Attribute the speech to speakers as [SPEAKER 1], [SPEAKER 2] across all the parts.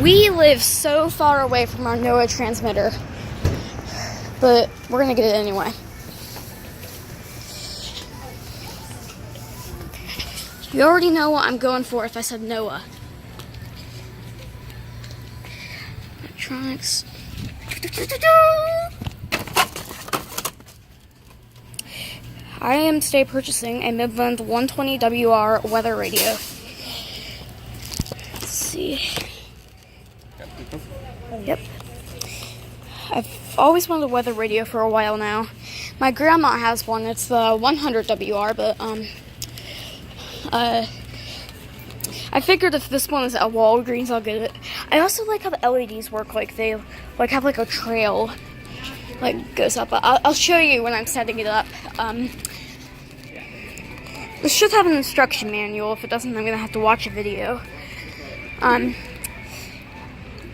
[SPEAKER 1] We live so far away from our NOAA transmitter, but we're gonna get it anyway. You already know what I'm going for if I said NOAA. Electronics. I am today purchasing a Midland 120 WR weather radio. Let's see. Yep. I've always wanted a weather radio for a while now. My grandma has one. It's the 100 WR, but I figured if this one is at Walgreens, I'll get it. I also like how the LEDs work. Like they have like a trail, like goes up. I'll show you when I'm setting it up. This should have an instruction manual. If it doesn't, I'm gonna have to watch a video.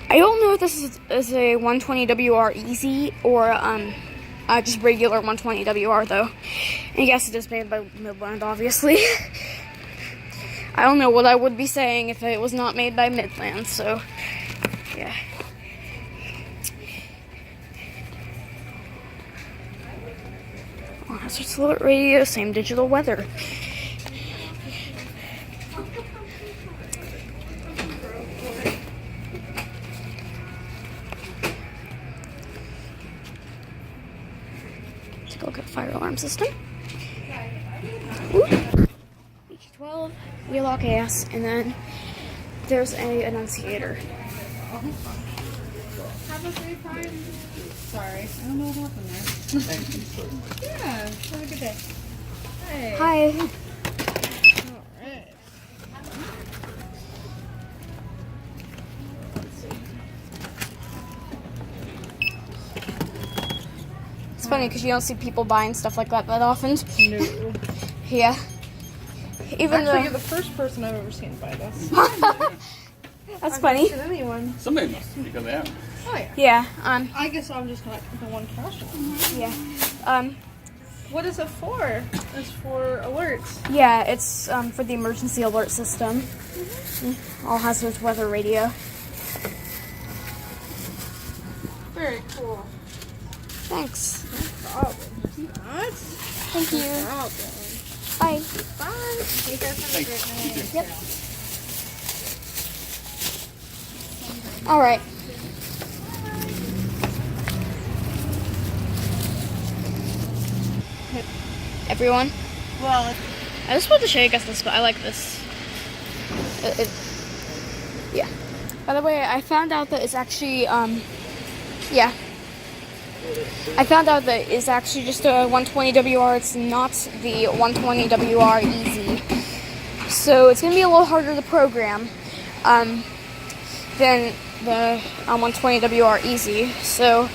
[SPEAKER 1] I don't know if this is a 120 WR Easy or just regular 120 WR though. And yes, it is made by Midland, obviously. I don't know what I would be saying if it was not made by Midland, so yeah. Well, hazard alert radio, same digital weather. Take a look at the fire alarm system. Ooh. 12, wheel lock gas, and then there's a annunciator.
[SPEAKER 2] Have a great time. Sorry, I don't know what happened there. Yeah, have a good day. Hey.
[SPEAKER 1] Hi.
[SPEAKER 2] Alright.
[SPEAKER 1] It's funny because you don't see people buying stuff like that often.
[SPEAKER 2] No.
[SPEAKER 1] Yeah. Even
[SPEAKER 2] Actually, you're the first person I've ever seen buy this.
[SPEAKER 1] That's funny.
[SPEAKER 2] I've never seen anyone.
[SPEAKER 3] Somebody must have because they have.
[SPEAKER 2] Oh yeah.
[SPEAKER 1] Yeah.
[SPEAKER 2] I guess I'm just not the one question.
[SPEAKER 1] Yeah.
[SPEAKER 2] What is it for? It's for alerts.
[SPEAKER 1] Yeah. It's for the emergency alert system. All hazardous weather radio.
[SPEAKER 2] Very cool.
[SPEAKER 1] Thanks.
[SPEAKER 2] No problem. What?
[SPEAKER 1] Thank you.
[SPEAKER 2] No problem.
[SPEAKER 1] Bye.
[SPEAKER 2] Bye. You guys have a great night.
[SPEAKER 1] Yep. All right. Everyone,
[SPEAKER 2] Well,
[SPEAKER 1] I just wanted to show you guys this, but I like this. Yeah. By the way, I found out that it's actually, yeah. I found out that it's actually just a 120 WR. It's not the 120 WR Easy. So it's going to be a little harder to program than the 120 WR Easy. So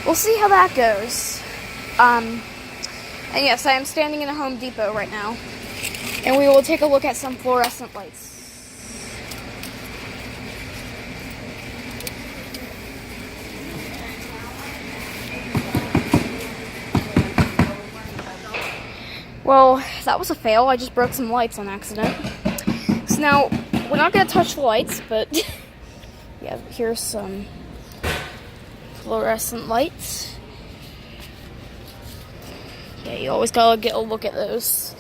[SPEAKER 1] we'll see how that goes. And yes, I am standing in a Home Depot right now. And we will take a look at some fluorescent lights. Well, that was a fail. I just broke some lights on accident. So now, we're not going to touch the lights, but yeah, here's some fluorescent lights. Yeah, you always got to get a look at those.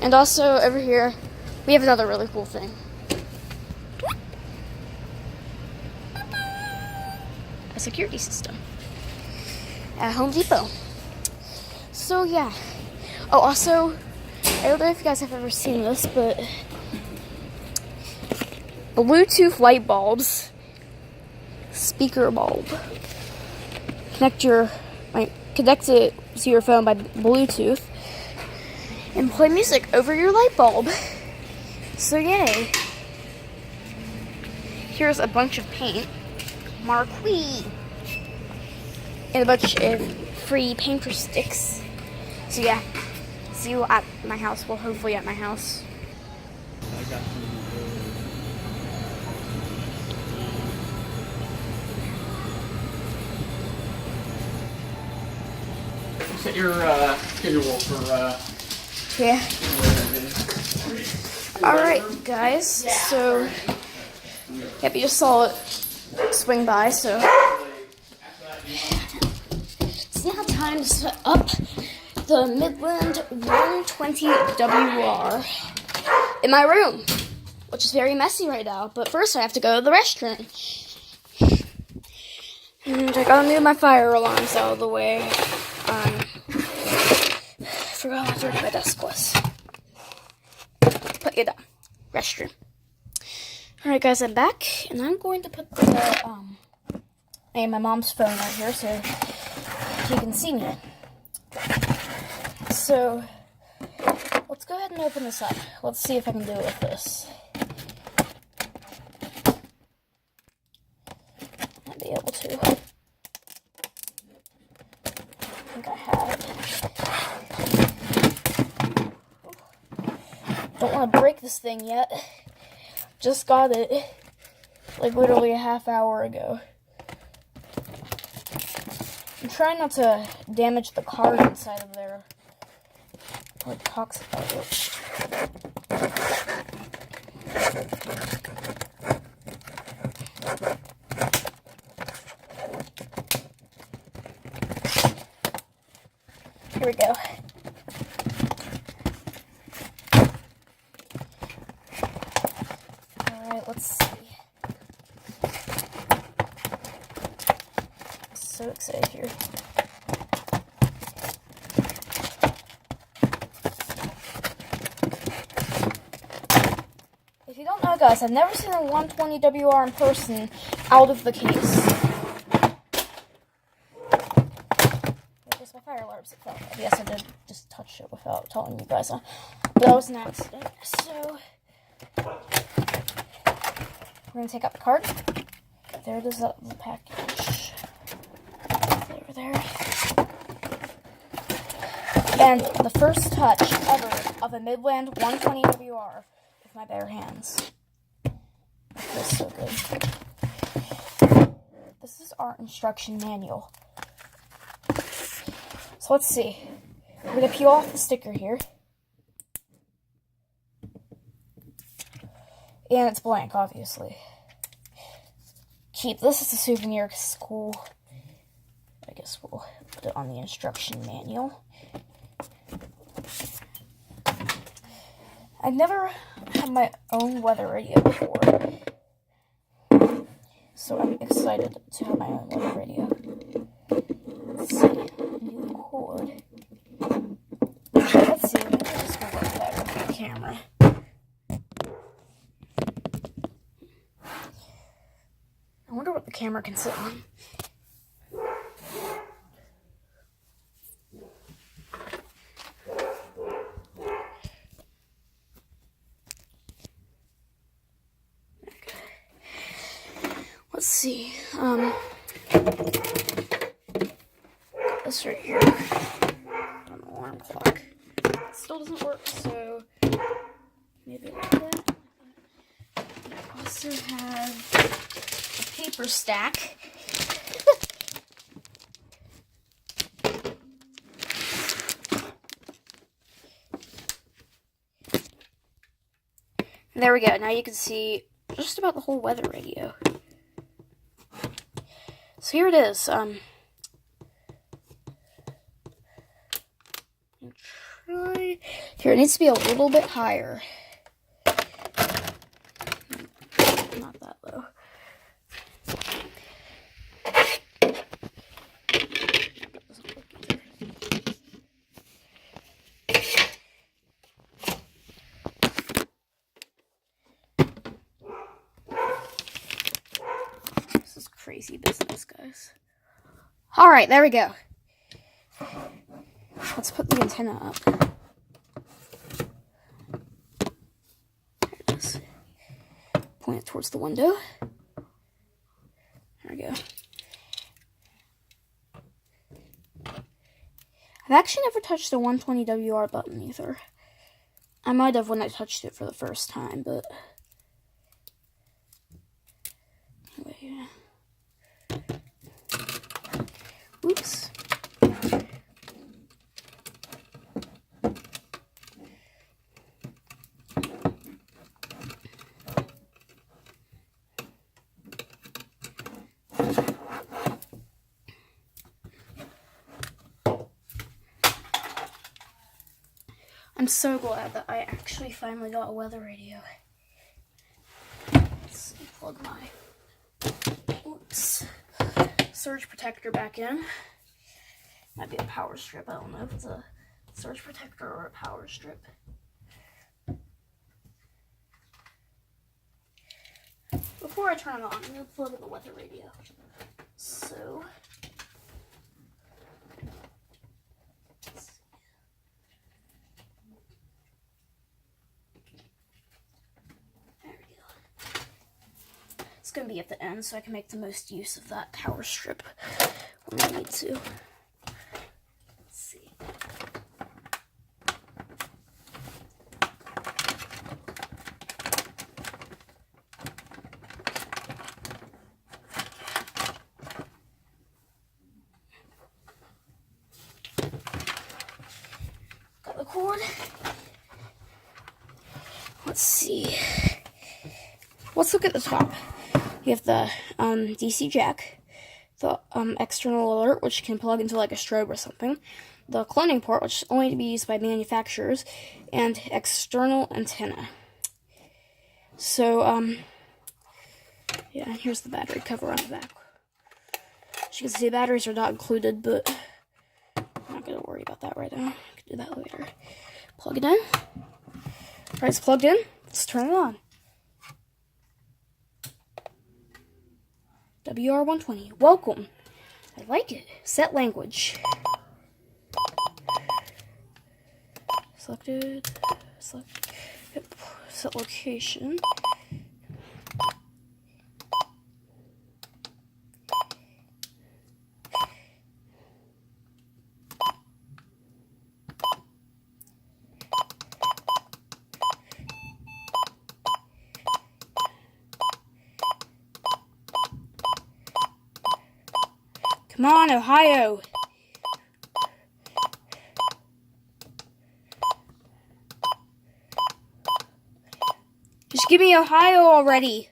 [SPEAKER 1] And also, over here, we have another really cool thing. A security system at Home Depot. So yeah. Oh, also, I don't know if you guys have ever seen this, but Bluetooth light bulbs, speaker bulb. Connect it to your phone by Bluetooth and play music over your light bulb. So yay. Here's a bunch of paint. Marquee. And a bunch of free painter sticks. So yeah, see you at my house. Well, hopefully at my house.
[SPEAKER 3] Set your schedule for
[SPEAKER 1] Yeah. Alright, guys. So Yep, you just saw it swing by, so it's now time to set up the Midland 120 WR in my room, which is very messy right now. But first, I have to go to the restroom. And I gotta move my fire alarms out of the way. I forgot how dirty my desk was. Put you down. Restroom. Alright guys, I'm back, and I'm going to put I have my mom's phone right here so you can see me. So, let's go ahead and open this up. Let's see if I can do it with this. Might be able to. I think I have. Don't want to break this thing yet. Just got it, like, literally a half hour ago. I'm trying not to damage the card inside of there. What talks about it. Here we go. Alright, let's see. I'm so excited here. If you don't know, guys, I've never seen a 120 WR in person out of the case. I guess my fire alarms fell. Yes, I did just touch it without telling you guys. But that was an accident. So, we're going to take out the card. There it is, the package. There. And the first touch ever of a Midland 120 WR with my bare hands. It feels so good. This is our instruction manual. So let's see. We're going to peel off the sticker here. And it's blank, obviously. Keep this as a souvenir because it's cool. I guess we'll put it on the instruction manual. I've never had my own weather radio before. So I'm excited to have my own weather radio. Let's see. New cord. Let's see. Maybe this will work better with the camera. I wonder what the camera can sit on. Okay. Let's see. This right here. An alarm clock. It still doesn't work, so maybe like that. I also have a paper stack. And there we go. Now you can see just about the whole weather radio. So here it is. Try. Here, it needs to be a little bit higher. Not that low. That doesn't work either. This is crazy business, guys. Alright, there we go. Let's put the antenna up. There it is. Point it towards the window. There we go. I've actually never touched the 120 WR button either. I might have when I touched it for the first time, but anyway, yeah. Oops. I'm so glad that I actually finally got a weather radio. Let's see, plug my surge protector back in. Might be a power strip. I don't know if it's a surge protector or a power strip. Before I turn it on, I'm going to plug in the weather radio. So, there we go. It's going to be at the end so I can make the most use of that power strip when I need to. Let's see. Got the cord. Let's see. Let's look at the top. You have the DC jack, the external alert, which can plug into like a strobe or something, the cloning port, which is only to be used by manufacturers, and external antenna. So, yeah, here's the battery cover on the back. As you can see, batteries are not included, but I'm not going to worry about that right now. I can do that later. Plug it in. Alright, it's plugged in. Let's turn it on. WR-120. Welcome. I like it. Set language. Selected. Select. Yep. Set location. Come on, Ohio. Just give me Ohio already.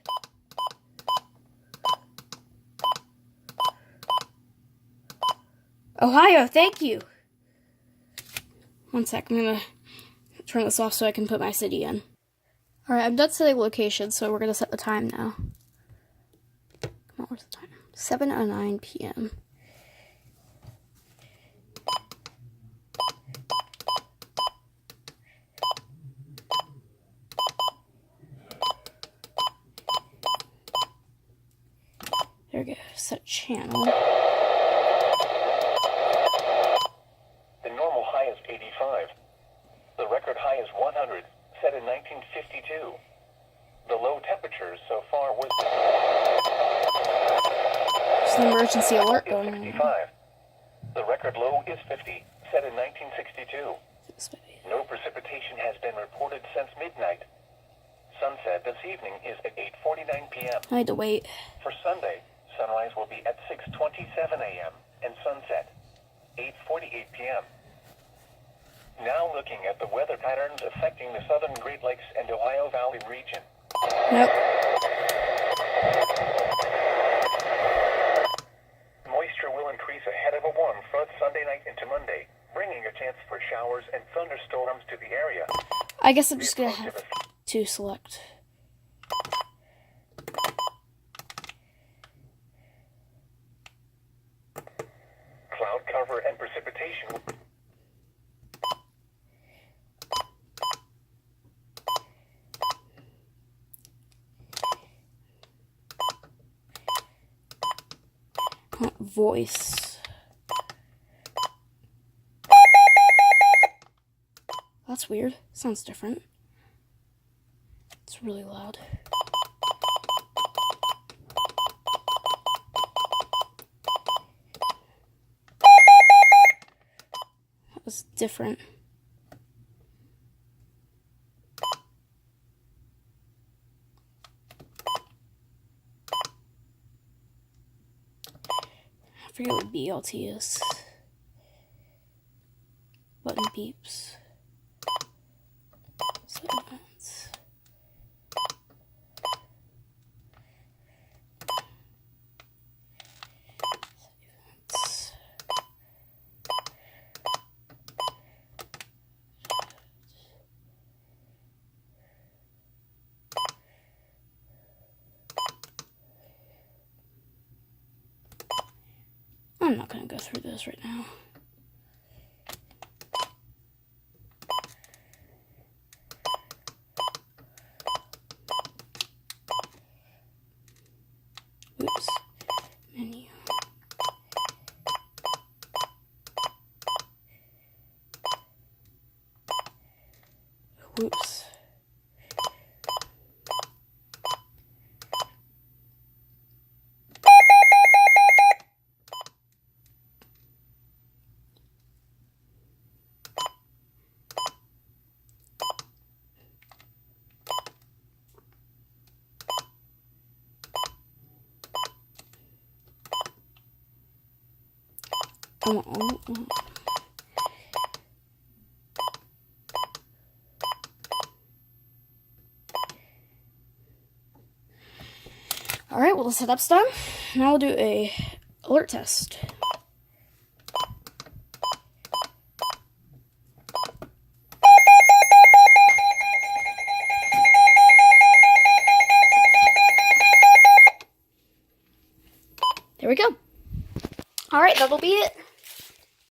[SPEAKER 1] Ohio, thank you. One sec, I'm gonna turn this off so I can put my city in. Alright, I'm done setting location, so we're gonna set the time now. Come on, where's the time? 7:09 p.m. There we go, set channel.
[SPEAKER 4] The normal high is 85. The record high is 100, set in 1952. The low temperatures so far was...
[SPEAKER 1] There's an emergency alert
[SPEAKER 4] is
[SPEAKER 1] going on.
[SPEAKER 4] 65. The record low is 50, set in 1962. No precipitation has been reported since midnight. Sunset this evening is at 8:49 p.m.
[SPEAKER 1] I had to wait.
[SPEAKER 4] For Sunday, sunrise will be at 6:27 a.m. and sunset 8:48 p.m. Now looking at the weather patterns affecting the southern Great Lakes and Ohio Valley region.
[SPEAKER 1] Nope.
[SPEAKER 4] Moisture will increase ahead of a warm front Sunday night into Monday, bringing a chance for showers and thunderstorms to the area.
[SPEAKER 1] I guess I'm just gonna have to select.
[SPEAKER 4] Cloud cover and precipitation.
[SPEAKER 1] Voice. That's weird. Sounds different. It's really loud. That was different. I forget what BLT is. Button beeps. Segments. Segments. I'm not going to go through this right now. Oops. Menu. Whoops. Alright, well the setup's done. Now we'll do a alert test. There we go. Alright, that'll be it.